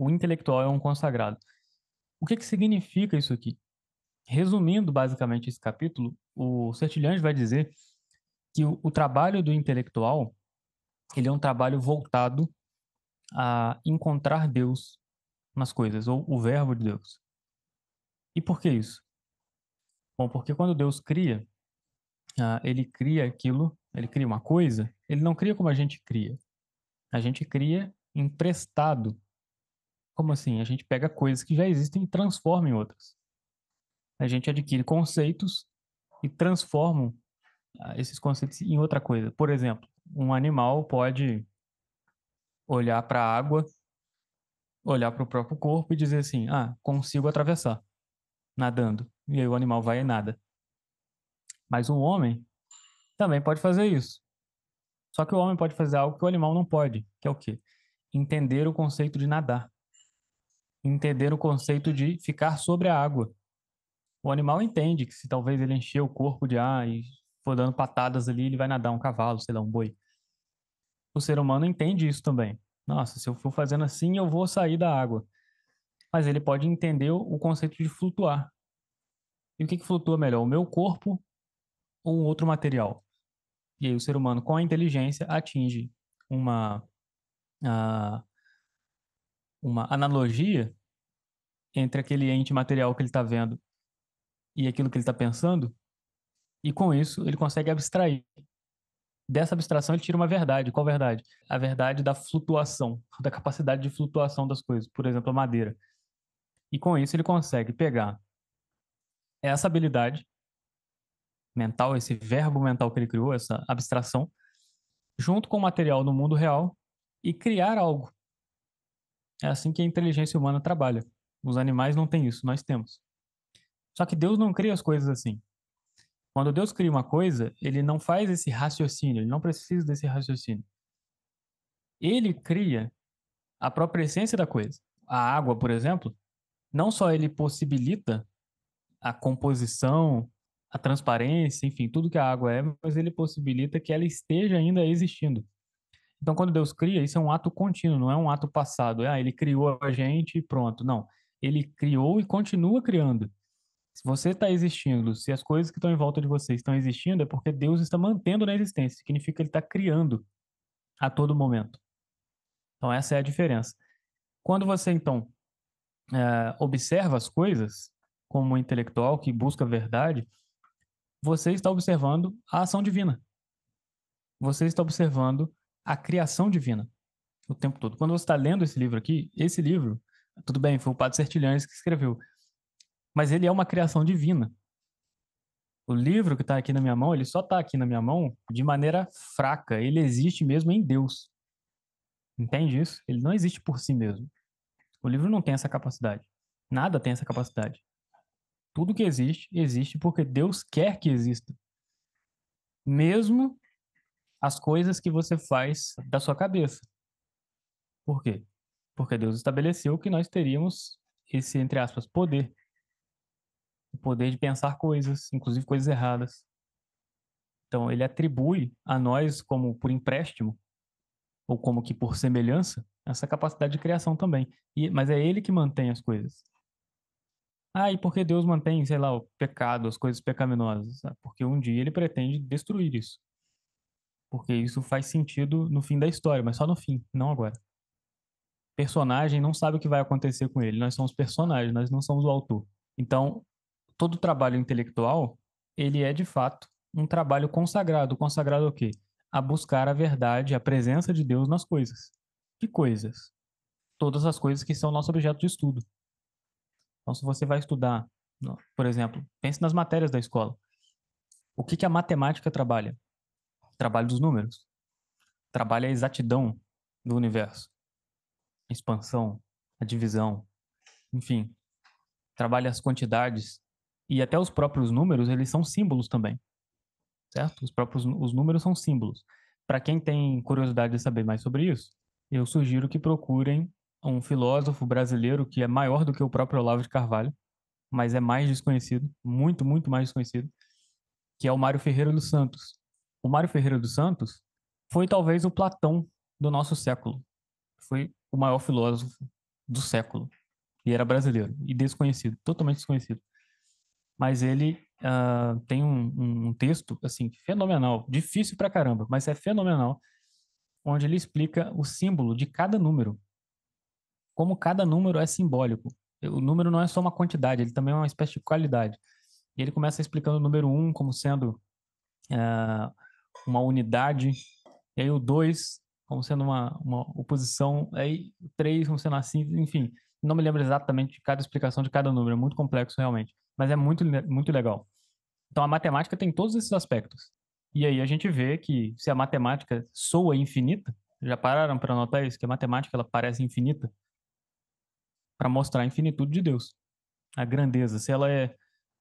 o intelectual é um consagrado. O que que significa isso aqui? Resumindo basicamente esse capítulo, o Sertilhães vai dizer que o trabalho do intelectual, ele é um trabalho voltado a encontrar Deus nas coisas, ou o verbo de Deus. E por que isso? Bom, porque quando Deus cria, ele cria aquilo, ele cria uma coisa, ele não cria como a gente cria. A gente cria emprestado. Como assim? A gente pega coisas que já existem e transforma em outras. A gente adquire conceitos e transforma esses conceitos em outra coisa. Por exemplo, um animal pode olhar para a água, olhar para o próprio corpo e dizer assim: ah, consigo atravessar, nadando. E aí o animal vai e nada. Mas um homem também pode fazer isso. Só que o homem pode fazer algo que o animal não pode, que é o quê? Entender o conceito de nadar. Entender o conceito de ficar sobre a água. O animal entende que se talvez ele encher o corpo de ar e for dando patadas ali, ele vai nadar um cavalo, sei lá, um boi. O ser humano entende isso também. Nossa, se eu for fazendo assim, eu vou sair da água. Mas ele pode entender o conceito de flutuar. E o que que flutua melhor, o meu corpo ou um outro material? E aí o ser humano, com a inteligência, atinge uma, ah, uma analogia entre aquele ente material que ele está vendo e aquilo que ele está pensando, e com isso ele consegue abstrair. Dessa abstração ele tira uma verdade. Qual verdade? A verdade da flutuação, da capacidade de flutuação das coisas, por exemplo, a madeira. E com isso ele consegue pegar essa habilidade mental, esse verbo mental que ele criou, essa abstração, junto com o material no mundo real e criar algo. É assim que a inteligência humana trabalha. Os animais não têm isso, nós temos. Só que Deus não cria as coisas assim. Quando Deus cria uma coisa, ele não faz esse raciocínio, ele não precisa desse raciocínio. Ele cria a própria essência da coisa. A água, por exemplo, não só ele possibilita a composição, a transparência, enfim, tudo que a água é, mas ele possibilita que ela esteja ainda existindo. Então, quando Deus cria, isso é um ato contínuo, não é um ato passado. Ele criou a gente e pronto. Não. Ele criou e continua criando. Se você está existindo, se as coisas que estão em volta de você estão existindo, é porque Deus está mantendo na existência. Significa que ele está criando a todo momento. Então, essa é a diferença. Quando você, então, observa as coisas, como um intelectual que busca a verdade, você está observando a ação divina. Você está observando a criação divina o tempo todo. Quando você está lendo esse livro aqui, esse livro, tudo bem, foi o Padre Sertilhães que escreveu, mas ele é uma criação divina. O livro que está aqui na minha mão, ele só está aqui na minha mão de maneira fraca. Ele existe mesmo em Deus. Entende isso? Ele não existe por si mesmo. O livro não tem essa capacidade. Nada tem essa capacidade. Tudo que existe, existe porque Deus quer que exista. Mesmo as coisas que você faz da sua cabeça. Por quê? Porque Deus estabeleceu que nós teríamos esse, entre aspas, poder. O poder de pensar coisas, inclusive coisas erradas. Então, ele atribui a nós, como por empréstimo, ou como que por semelhança, essa capacidade de criação também. Mas é ele que mantém as coisas. E por que Deus mantém, sei lá, o pecado, as coisas pecaminosas? Porque um dia ele pretende destruir isso. Porque isso faz sentido no fim da história, mas só no fim, não agora. Personagem não sabe o que vai acontecer com ele. Nós somos personagens, nós não somos o autor. Então, todo trabalho intelectual, ele é de fato um trabalho consagrado. Consagrado ao quê? A buscar a verdade, a presença de Deus nas coisas. Que coisas? Todas as coisas que são nosso objeto de estudo. Então, se você vai estudar, por exemplo, pense nas matérias da escola. O que que a matemática trabalha? O trabalho dos números. Trabalha a exatidão do universo. A expansão, a divisão, enfim. Trabalha as quantidades. E até os próprios números, eles são símbolos também. Certo? Os números são símbolos. Para quem tem curiosidade de saber mais sobre isso, eu sugiro que procurem um filósofo brasileiro que é maior do que o próprio Olavo de Carvalho, mas é mais desconhecido, muito, muito mais desconhecido, que é o Mário Ferreira dos Santos. O Mário Ferreira dos Santos foi talvez o Platão do nosso século. Foi o maior filósofo, do século. E era brasileiro, e desconhecido, totalmente desconhecido. Mas ele tem um texto, assim, fenomenal, difícil pra caramba, mas é fenomenal, onde ele explica o símbolo de cada número, como cada número é simbólico. O número não é só uma quantidade, ele também é uma espécie de qualidade. E ele começa explicando o número 1 como sendo uma unidade, e aí o 2 como sendo uma oposição, aí o 3 como sendo assim, enfim. Não me lembro exatamente de cada explicação de cada número, é muito complexo realmente, mas é muito legal. Então a matemática tem todos esses aspectos. E aí a gente vê que se a matemática soa infinita, já pararam para notar isso? Que a matemática ela parece infinita para mostrar a infinitude de Deus, a grandeza. Se ela é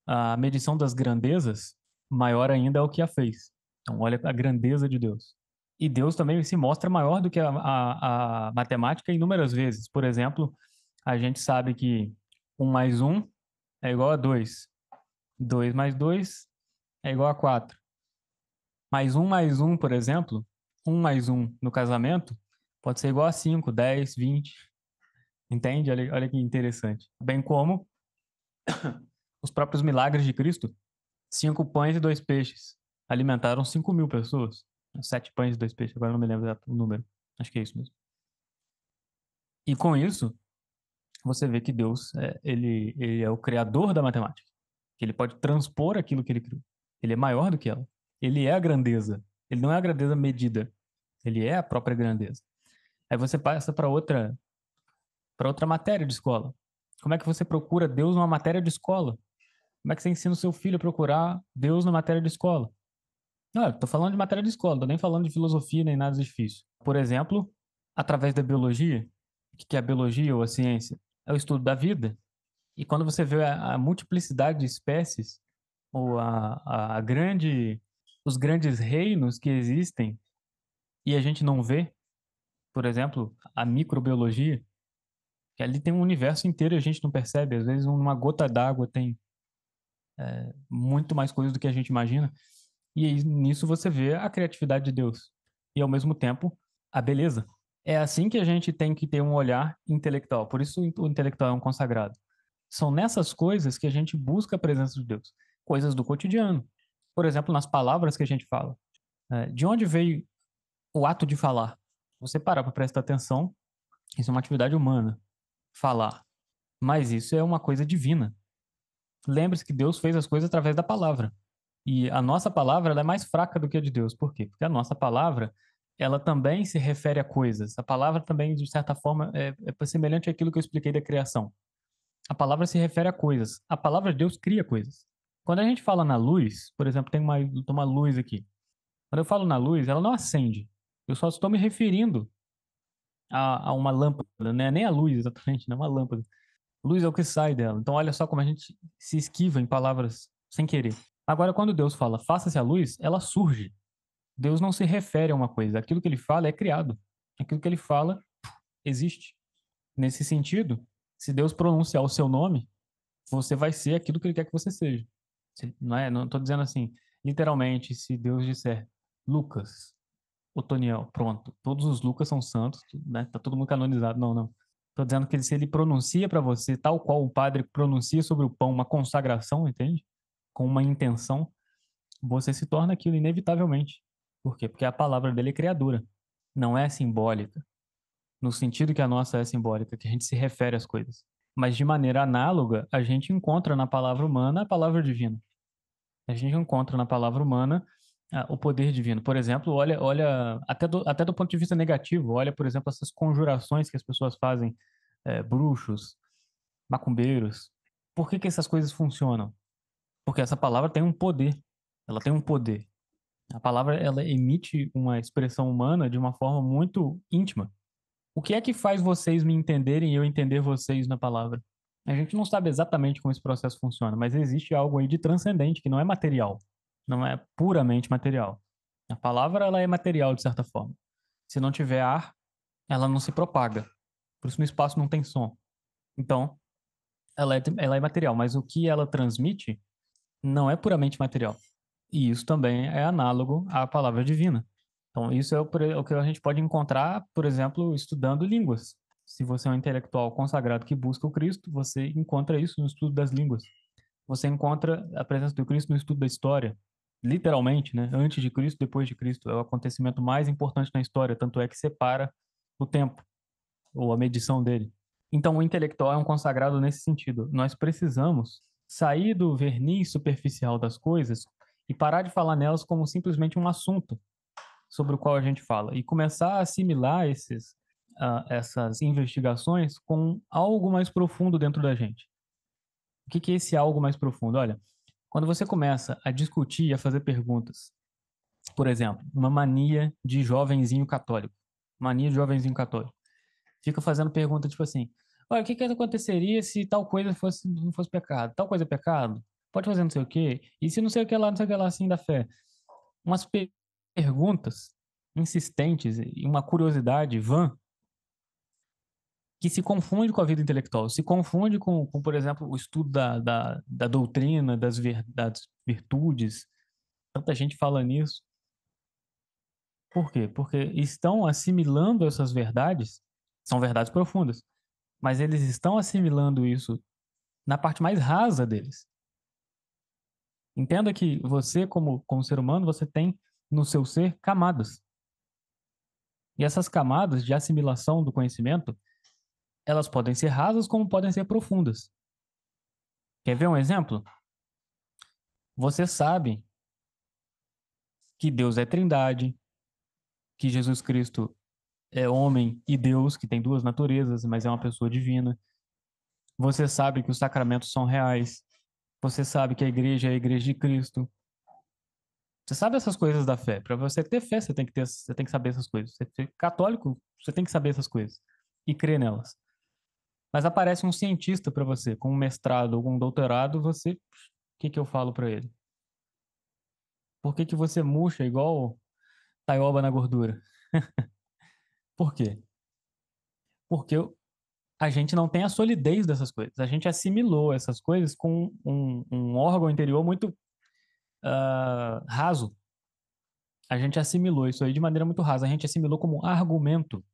a medição das grandezas, maior ainda é o que a fez. Então olha a grandeza de Deus. E Deus também se mostra maior do que a matemática inúmeras vezes. Por exemplo, a gente sabe que 1 mais 1 é igual a 2. 2 mais 2 é igual a 4. Mais um, por exemplo, 1 mais 1 no casamento pode ser igual a 5, 10, 20. Entende? Olha que interessante. Bem como os próprios milagres de Cristo, 5 pães e 2 peixes alimentaram 5.000 pessoas. 7 pães e 2 peixes, agora não me lembro exato o número. Acho que é isso mesmo. E com isso, você vê que Deus, ele é o criador da matemática. Que ele pode transpor aquilo que ele criou. Ele é maior do que ela. Ele é a grandeza. Ele não é a grandeza medida. Ele é a própria grandeza. Aí você passa para outra matéria de escola. Como é que você procura Deus numa matéria de escola? Como é que você ensina o seu filho a procurar Deus na matéria de escola? Não, eu tô falando de matéria de escola, não tô nem falando de filosofia nem nada difícil. Por exemplo, através da biologia, o que é a biologia ou a ciência? É o estudo da vida. E quando você vê a multiplicidade de espécies, ou os grandes reinos que existem, e a gente não vê, por exemplo, a microbiologia, que ali tem um universo inteiro e a gente não percebe. Às vezes, uma gota d'água tem muito mais coisas do que a gente imagina. E aí, nisso você vê a criatividade de Deus. E, ao mesmo tempo, a beleza. É assim que a gente tem que ter um olhar intelectual. Por isso, o intelectual é um consagrado. São nessas coisas que a gente busca a presença de Deus. Coisas do cotidiano. Por exemplo, nas palavras que a gente fala. De onde veio o ato de falar? Você parar para prestar atenção, isso é uma atividade humana. Falar. Mas isso é uma coisa divina. Lembre-se que Deus fez as coisas através da palavra. E a nossa palavra ela é mais fraca do que a de Deus. Por quê? Porque a nossa palavra, ela também se refere a coisas. A palavra também, de certa forma, é semelhante àquilo que eu expliquei da criação. A palavra se refere a coisas. A palavra de Deus cria coisas. Quando a gente fala na luz, por exemplo, tem uma luz aqui. Quando eu falo na luz, ela não acende. Eu só estou me referindo a uma lâmpada, né? Nem a luz exatamente, não é uma lâmpada. Luz é o que sai dela. Então, olha só como a gente se esquiva em palavras sem querer. Agora, quando Deus fala, faça-se a luz, ela surge. Deus não se refere a uma coisa. Aquilo que ele fala é criado. Aquilo que ele fala existe. Nesse sentido, se Deus pronunciar o seu nome, você vai ser aquilo que ele quer que você seja. Não é? Não estou dizendo assim, literalmente, se Deus disser Lucas, Otoniel, pronto, todos os Lucas são santos, né? Tá todo mundo canonizado. Não, não. Estou dizendo que se ele pronuncia para você, tal qual o padre pronuncia sobre o pão uma consagração, entende? Com uma intenção, você se torna aquilo inevitavelmente. Por quê? Porque a palavra dele é criadora, não é simbólica, no sentido que a nossa é simbólica, que a gente se refere às coisas. Mas de maneira análoga, a gente encontra na palavra humana a palavra divina. A gente encontra na palavra humana o poder divino. Por exemplo, olha até do ponto de vista negativo, olha, por exemplo, essas conjurações que as pessoas fazem, bruxos, macumbeiros. Por que essas coisas funcionam? Porque essa palavra tem um poder. Ela tem um poder. A palavra ela emite uma expressão humana de uma forma muito íntima. O que é que faz vocês me entenderem e eu entender vocês na palavra? A gente não sabe exatamente como esse processo funciona, mas existe algo aí de transcendente que não é material, não é puramente material. A palavra ela é material de certa forma. Se não tiver ar, ela não se propaga. Por isso no espaço não tem som. Então, ela é material, mas o que ela transmite não é puramente material. E isso também é análogo à palavra divina. Então, isso é o que a gente pode encontrar, por exemplo, estudando línguas. Se você é um intelectual consagrado que busca o Cristo, você encontra isso no estudo das línguas. Você encontra a presença do Cristo no estudo da história. Literalmente, né? Antes de Cristo, depois de Cristo. É o acontecimento mais importante na história, tanto é que separa o tempo, ou a medição dele. Então, o intelectual é um consagrado nesse sentido. Nós precisamos sair do verniz superficial das coisas e parar de falar nelas como simplesmente um assunto sobre o qual a gente fala e começar a assimilar essas investigações com algo mais profundo dentro da gente. O que é esse algo mais profundo? Olha, quando você começa a discutir e a fazer perguntas, por exemplo, uma mania de jovenzinho católico, mania de jovenzinho católico, fica fazendo pergunta tipo assim: olha, o que aconteceria se tal coisa não fosse pecado? Tal coisa é pecado? Pode fazer não sei o quê? E se não sei o que lá, não sei o que lá, assim da fé? Umas perguntas insistentes e uma curiosidade vã que se confunde com a vida intelectual, se confunde por exemplo, o estudo da doutrina, das virtudes. Tanta gente fala nisso. Por quê? Porque estão assimilando essas verdades, são verdades profundas, mas eles estão assimilando isso na parte mais rasa deles. Entenda que você, como ser humano, você tem no seu ser camadas. E essas camadas de assimilação do conhecimento, elas podem ser rasas como podem ser profundas. Quer ver um exemplo? Você sabe que Deus é trindade, que Jesus Cristo é homem e Deus, que tem duas naturezas, mas é uma pessoa divina. Você sabe que os sacramentos são reais. Você sabe que a igreja é a igreja de Cristo. Você sabe essas coisas da fé. Para você ter fé, você tem que saber essas coisas. Você ser católico, você tem que saber essas coisas e crer nelas. Mas aparece um cientista para você, com um mestrado ou um doutorado, o que eu falo para ele? Por que você murcha igual taioba na gordura? Por quê? Porque a gente não tem a solidez dessas coisas. A gente assimilou essas coisas com um órgão interior muito raso. A gente assimilou isso aí de maneira muito rasa. A gente assimilou como argumento,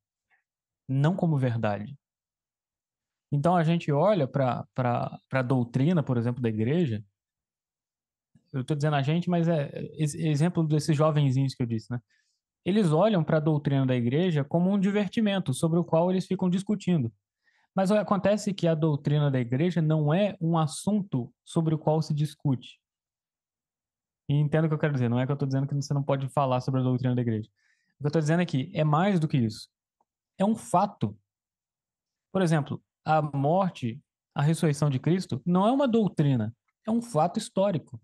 não como verdade. Então a gente olha para a doutrina, por exemplo, da igreja. Eu estou dizendo a gente, mas exemplo desses jovenzinhos que eu disse, né? Eles olham para a doutrina da igreja como um divertimento sobre o qual eles ficam discutindo. Mas acontece que a doutrina da igreja não é um assunto sobre o qual se discute. E entenda o que eu quero dizer. Não é que eu estou dizendo que você não pode falar sobre a doutrina da igreja. O que eu estou dizendo é que é mais do que isso. É um fato. Por exemplo, a morte, a ressurreição de Cristo não é uma doutrina, é um fato histórico.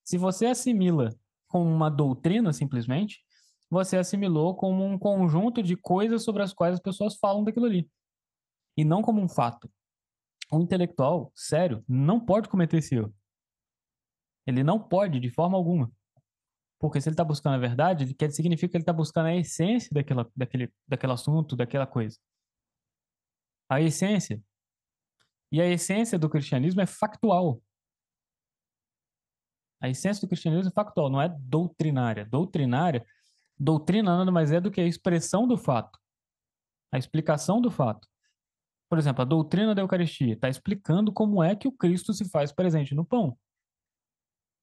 Se você assimila como uma doutrina simplesmente, você assimilou como um conjunto de coisas sobre as quais as pessoas falam daquilo ali, e não como um fato. Um intelectual sério não pode cometer esse erro. Ele não pode, de forma alguma. Porque se ele está buscando a verdade, significa que ele está buscando a essência daquele assunto, daquela coisa. A essência. E a essência do cristianismo é factual. A essência do cristianismo é factual, não é doutrinária. Doutrina nada mais é do que a expressão do fato, a explicação do fato. Por exemplo, a doutrina da Eucaristia está explicando como é que o Cristo se faz presente no pão.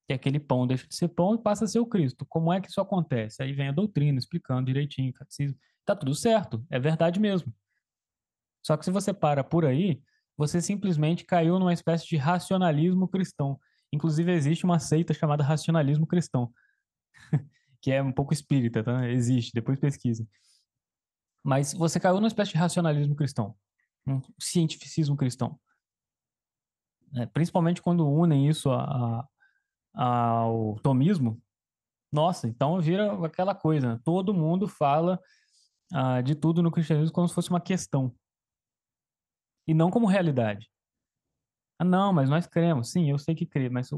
Que aquele pão deixa de ser pão e passa a ser o Cristo. Como é que isso acontece? Aí vem a doutrina explicando direitinho, catecismo. Tá tudo certo, é verdade mesmo. Só que se você para por aí, você simplesmente caiu numa espécie de racionalismo cristão. Inclusive, existe uma seita chamada racionalismo cristão, que é um pouco espírita, tá? Existe, depois pesquisa. Mas você caiu numa espécie de racionalismo cristão, um cientificismo cristão. Principalmente quando unem isso ao tomismo. Nossa, então vira aquela coisa, né? Todo mundo fala de tudo no cristianismo como se fosse uma questão, e não como realidade. Ah, não, mas nós cremos. Sim, eu sei que crê, mas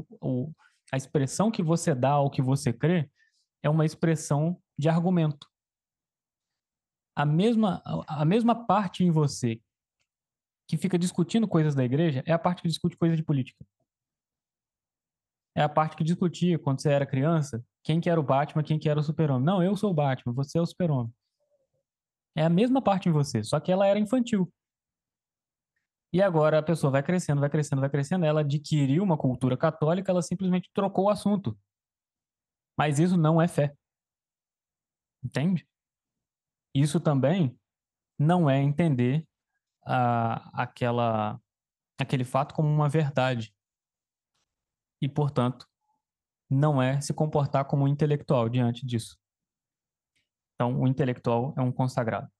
a expressão que você dá ao que você crê é uma expressão de argumento. A mesma parte em você que fica discutindo coisas da igreja é a parte que discute coisas de política. É a parte que discutia quando você era criança, quem que era o Batman, quem que era o Super-Homem. Não, eu sou o Batman, você é o Super-Homem. É a mesma parte em você, só que ela era infantil. E agora a pessoa vai crescendo, vai crescendo, vai crescendo, ela adquiriu uma cultura católica, ela simplesmente trocou o assunto. Mas isso não é fé, entende? Isso também não é entender aquele fato como uma verdade. E, portanto, não é se comportar como um intelectual diante disso. Então, o intelectual é um consagrado.